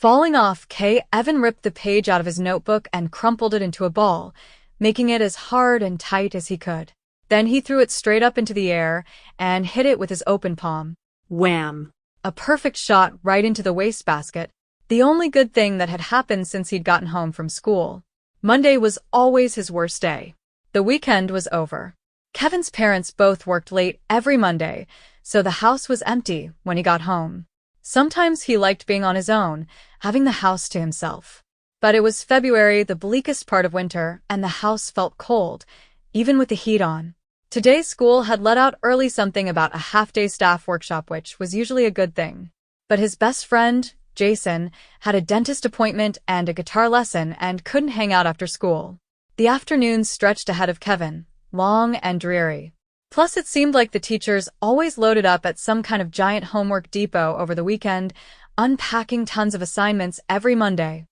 Falling off, Evan ripped the page out of his notebook and crumpled it into a ball, making it as hard and tight as he could. Then he threw it straight up into the air and hit it with his open palm. Wham! A perfect shot right into the wastebasket, the only good thing that had happened since he'd gotten home from school. Monday was always his worst day. The weekend was over. Kevin's parents both worked late every Monday, so the house was empty when he got home. Sometimes he liked being on his own, having the house to himself. But it was February, the bleakest part of winter, and the house felt cold, even with the heat on. Today's school had let out early something about a half-day staff workshop, which was usually a good thing. But his best friend, Jason, had a dentist appointment and a guitar lesson and couldn't hang out after school. The afternoons stretched ahead of Kevin, long and dreary. Plus, it seemed like the teachers always loaded up at some kind of giant homework depot over the weekend, unpacking tons of assignments every Monday.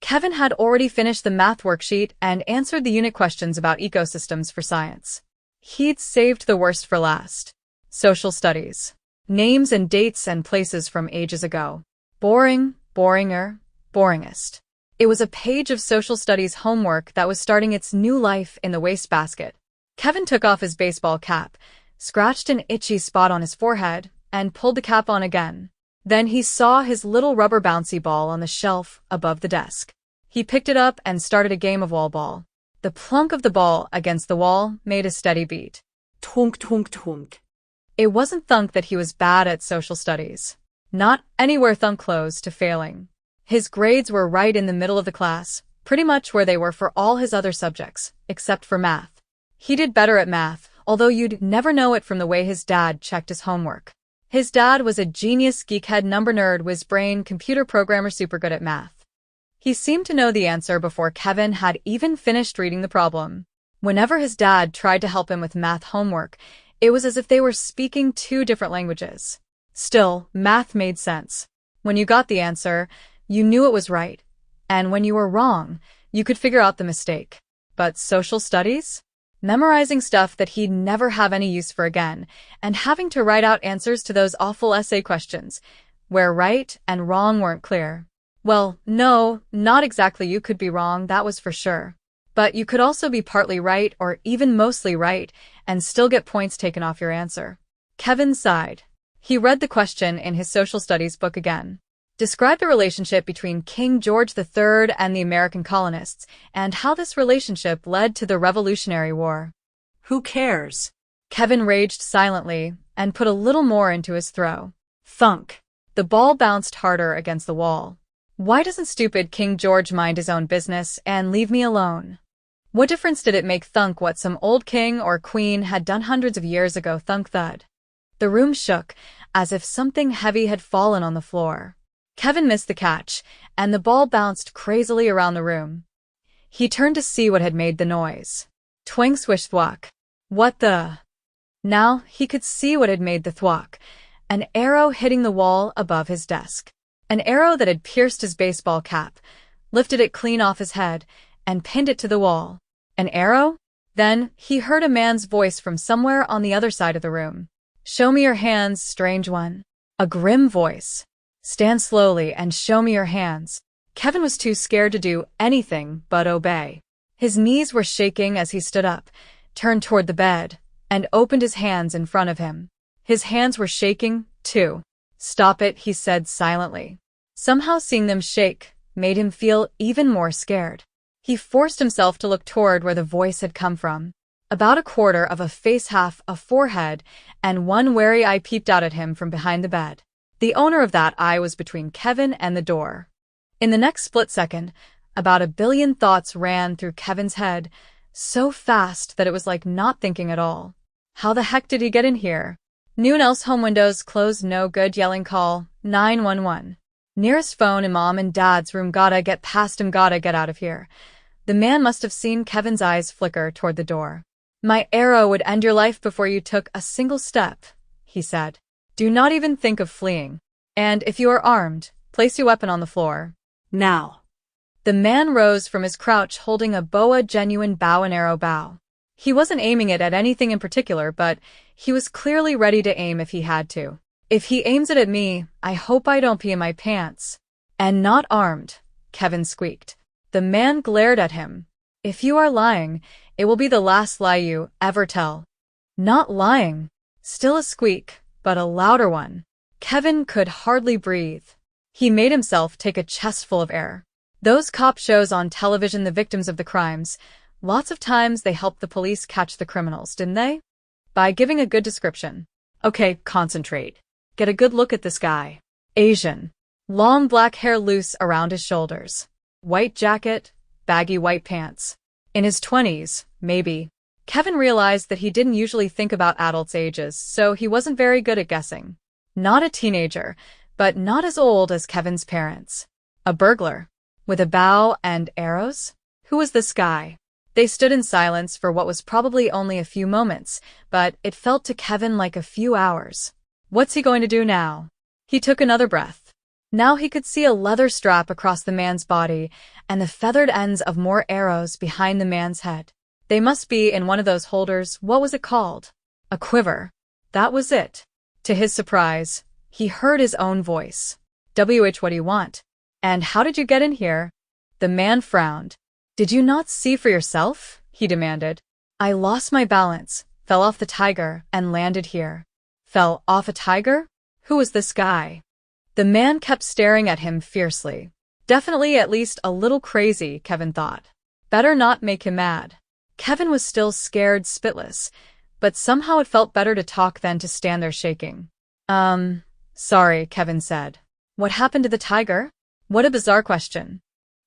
Kevin had already finished the math worksheet and answered the unit questions about ecosystems for science. He'd saved the worst for last. Social studies. Names and dates and places from ages ago. Boring, boringer, boringest. It was a page of social studies homework that was starting its new life in the wastebasket. Kevin took off his baseball cap, scratched an itchy spot on his forehead, and pulled the cap on again. Then he saw his little rubber bouncy ball on the shelf above the desk. He picked it up and started a game of wall ball. The plunk of the ball against the wall made a steady beat. Tunk, tunk, tunk. It wasn't thunk that he was bad at social studies. Not anywhere thunk close to failing. His grades were right in the middle of the class, pretty much where they were for all his other subjects, except for math. He did better at math, although you'd never know it from the way his dad checked his homework. His dad was a genius geekhead number nerd whiz-brain computer programmer super good at math. He seemed to know the answer before Kevin had even finished reading the problem. Whenever his dad tried to help him with math homework, it was as if they were speaking two different languages. Still, math made sense. When you got the answer, you knew it was right. And when you were wrong, you could figure out the mistake. But social studies? Memorizing stuff that he'd never have any use for again, and having to write out answers to those awful essay questions, where right and wrong weren't clear. Well, no, not exactly you could be wrong, that was for sure. But you could also be partly right or even mostly right and still get points taken off your answer. Kevin sighed. He read the question in his social studies book again. Describe the relationship between King George III and the American colonists, and how this relationship led to the Revolutionary War. Who cares? Kevin raged silently and put a little more into his throw. Thunk. The ball bounced harder against the wall. Why doesn't stupid King George mind his own business and leave me alone? What difference did it make thunk what some old king or queen had done hundreds of years ago? Thunk thud. The room shook, as if something heavy had fallen on the floor. Kevin missed the catch, and the ball bounced crazily around the room. He turned to see what had made the noise. Twang swish thwack. What the? Now he could see what had made the thwack. An arrow hitting the wall above his desk. An arrow that had pierced his baseball cap, lifted it clean off his head, and pinned it to the wall. An arrow? Then he heard a man's voice from somewhere on the other side of the room. Show me your hands, strange one. A grim voice. Stand slowly and show me your hands. Kevin was too scared to do anything but obey. His knees were shaking as he stood up, turned toward the bed, and opened his hands in front of him. His hands were shaking, too. Stop it, he said silently. Somehow seeing them shake made him feel even more scared. He forced himself to look toward where the voice had come from. About a quarter of a face, half a forehead, and one wary eye peeped out at him from behind the bed. The owner of that eye was between Kevin and the door. In the next split second, about 1 billion thoughts ran through Kevin's head, so fast that it was like not thinking at all. How the heck did he get in here? Noon else home windows closed, no good, yelling call, 911. Nearest phone in mom and dad's room, gotta get past him, gotta get out of here. The man must have seen Kevin's eyes flicker toward the door. My arrow would end your life before you took a single step, he said. Do not even think of fleeing. And if you are armed, place your weapon on the floor. Now. The man rose from his crouch holding a boa genuine bow and arrow bow. He wasn't aiming it at anything in particular, but he was clearly ready to aim if he had to. If he aims it at me, I hope I don't pee in my pants. And not armed, Kevin squeaked. The man glared at him. If you are lying, it will be the last lie you ever tell. Not lying. Still a squeak, but a louder one. Kevin could hardly breathe. He made himself take a chestful of air. Those cop shows on television, the victims of the crimes, lots of times they helped the police catch the criminals, didn't they? By giving a good description. Okay, concentrate. Get a good look at this guy. Asian. Long black hair loose around his shoulders. White jacket, baggy white pants. In his 20s, maybe. Kevin realized that he didn't usually think about adults' ages, so he wasn't very good at guessing. Not a teenager, but not as old as Kevin's parents. A burglar. With a bow and arrows? Who was this guy? They stood in silence for what was probably only a few moments, but it felt to Kevin like a few hours. What's he going to do now? He took another breath. Now he could see a leather strap across the man's body and the feathered ends of more arrows behind the man's head. They must be in one of those holders. What was it called? A quiver. That was it. To his surprise, he heard his own voice. "WH, what do you want? And how did you get in here?" The man frowned. "Did you not see for yourself?" he demanded. "I lost my balance, fell off the tiger, and landed here." Fell off a tiger? Who was this guy? The man kept staring at him fiercely. Definitely at least a little crazy, Kevin thought. Better not make him mad. Kevin was still scared spitless, but somehow it felt better to talk than to stand there shaking. Sorry, Kevin said. What happened to the tiger? What a bizarre question.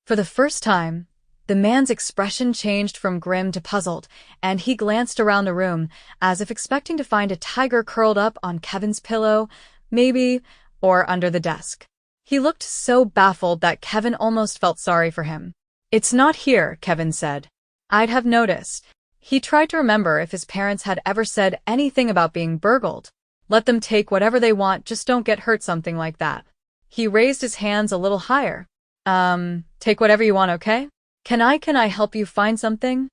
For the first time, the man's expression changed from grim to puzzled, and he glanced around the room, as if expecting to find a tiger curled up on Kevin's pillow, maybe, or under the desk. He looked so baffled that Kevin almost felt sorry for him. "It's not here," Kevin said. "I'd have noticed." He tried to remember if his parents had ever said anything about being burgled. Let them take whatever they want, just don't get hurt, something like that. He raised his hands a little higher. Take whatever you want, okay? Can I help you find something?"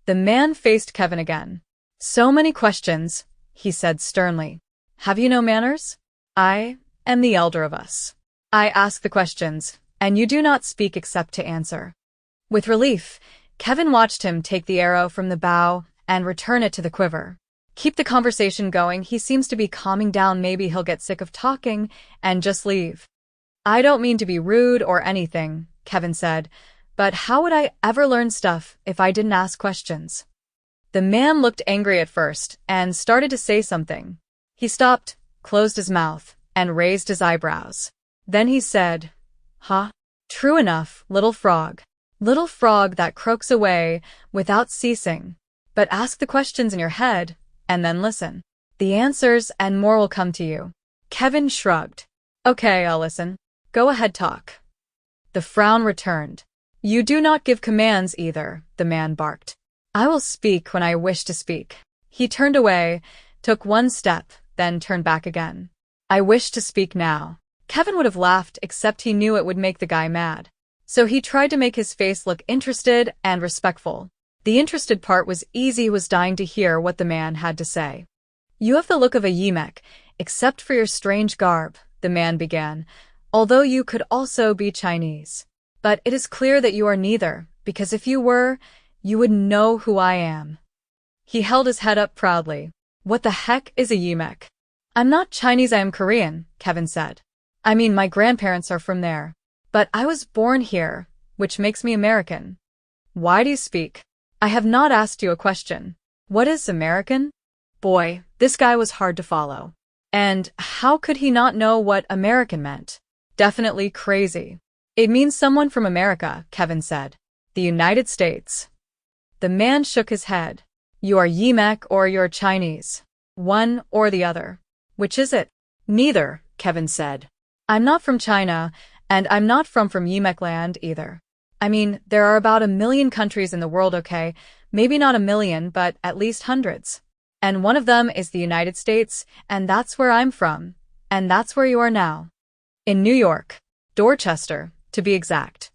The man faced Kevin again. "So many questions," he said sternly. "Have you no manners? I am the elder of us. I ask the questions, and you do not speak except to answer." With relief, Kevin watched him take the arrow from the bow and return it to the quiver. "Keep the conversation going, he seems to be calming down, maybe he'll get sick of talking and just leave." "I don't mean to be rude or anything," Kevin said, "but how would I ever learn stuff if I didn't ask questions?" The man looked angry at first and started to say something. He stopped, closed his mouth, and raised his eyebrows. Then he said, "Huh? True enough, little frog. Little frog that croaks away without ceasing. But ask the questions in your head, and then listen. The answers and more will come to you." Kevin shrugged. "Okay, I'll listen. Go ahead, talk." The frown returned. "You do not give commands either," the man barked. "I will speak when I wish to speak." He turned away, took one step, then turned back again. "I wish to speak now." Kevin would have laughed, except he knew it would make the guy mad. So he tried to make his face look interested and respectful. The interested part was easy. He was dying to hear what the man had to say. "You have the look of a Yimek, except for your strange garb," the man began, "although you could also be Chinese. But it is clear that you are neither, because if you were, you would know who I am." He held his head up proudly. "What the heck is a Yimek?" "I'm not Chinese, I am Korean," Kevin said. "I mean, my grandparents are from there. But I was born here, which makes me American." "Why do you speak?" "I have not asked you a question. What is American?" Boy, this guy was hard to follow. And how could he not know what American meant? Definitely crazy. "It means someone from America," Kevin said. "The United States." The man shook his head. "You are Yimek or you're Chinese. One or the other. Which is it?" "Neither," Kevin said. "I'm not from China, and I'm not from Yimek land either. I mean, there are about 1 million countries in the world, okay? Maybe not 1 million, but at least hundreds. And one of them is the United States, and that's where I'm from. And that's where you are now. In New York. Dorchester, to be exact."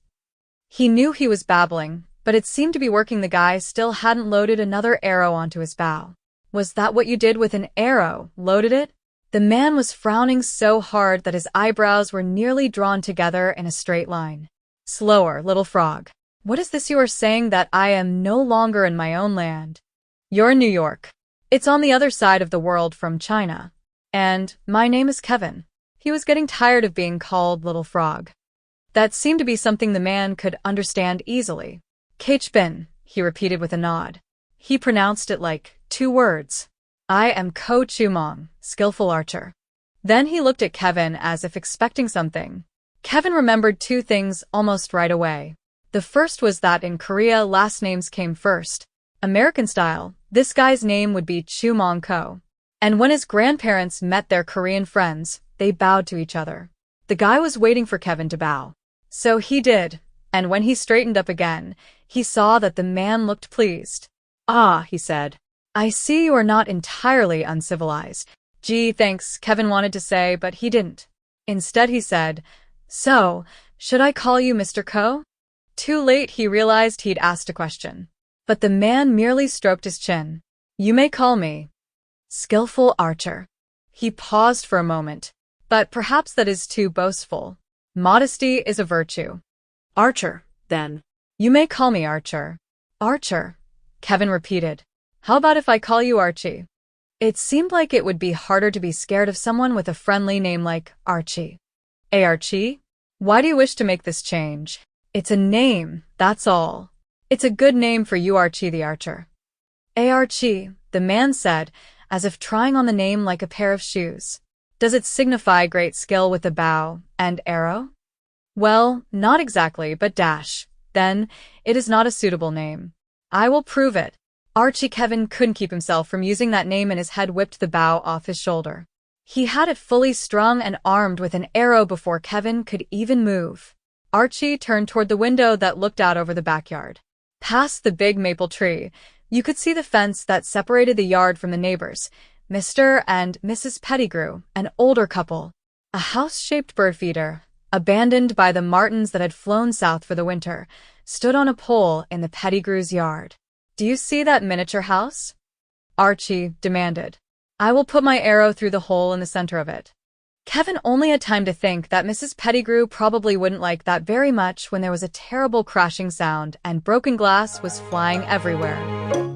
He knew he was babbling, but it seemed to be working. The guy still hadn't loaded another arrow onto his bow. "Was that what you did with an arrow? Loaded it?" The man was frowning so hard that his eyebrows were nearly drawn together in a straight line. Slower, little frog. What is this you are saying that I am no longer in my own land? You're in New York. It's on the other side of the world from China. And my name is Kevin. He was getting tired of being called Little Frog. That seemed to be something the man could understand easily. Kachbin, he repeated with a nod. He pronounced it like 2 words. I am Ko Chumong, skillful archer. Then he looked at Kevin as if expecting something. Kevin remembered 2 things almost right away. The first was that in Korea, last names came first. American style, this guy's name would be Chumong Ko. And when his grandparents met their Korean friends, they bowed to each other. The guy was waiting for Kevin to bow. So he did, and when he straightened up again, he saw that the man looked pleased. Ah, he said. I see you are not entirely uncivilized. Gee, thanks, Kevin wanted to say, but he didn't. Instead he said, So, should I call you Mr. Ko? Too late he realized he'd asked a question. But the man merely stroked his chin. You may call me skillful archer. He paused for a moment, but perhaps that is too boastful. Modesty is a virtue. Archer, then. You may call me Archer. Archer, Kevin repeated. How about if I call you Archie? It seemed like it would be harder to be scared of someone with a friendly name like Archie. Hey Archie, why do you wish to make this change? It's a name, that's all. It's a good name for you, Archie the Archer. Hey Archie, the man said, as if trying on the name like a pair of shoes. Does it signify great skill with the bow and arrow? Well, not exactly, but dash. Then, it is not a suitable name. I will prove it. Archie Kevin couldn't keep himself from using that name and his head whipped the bow off his shoulder. He had it fully strung and armed with an arrow before Kevin could even move. Archie turned toward the window that looked out over the backyard. Past the big maple tree, you could see the fence that separated the yard from the neighbors, Mr. and Mrs. Pettigrew, an older couple. A house-shaped bird feeder, abandoned by the martins that had flown south for the winter, stood on a pole in the Pettigrew's yard. Do you see that miniature house? Archie demanded. I will put my arrow through the hole in the center of it. Kevin only had time to think that Mrs. Pettigrew probably wouldn't like that very much when there was a terrible crashing sound and broken glass was flying everywhere.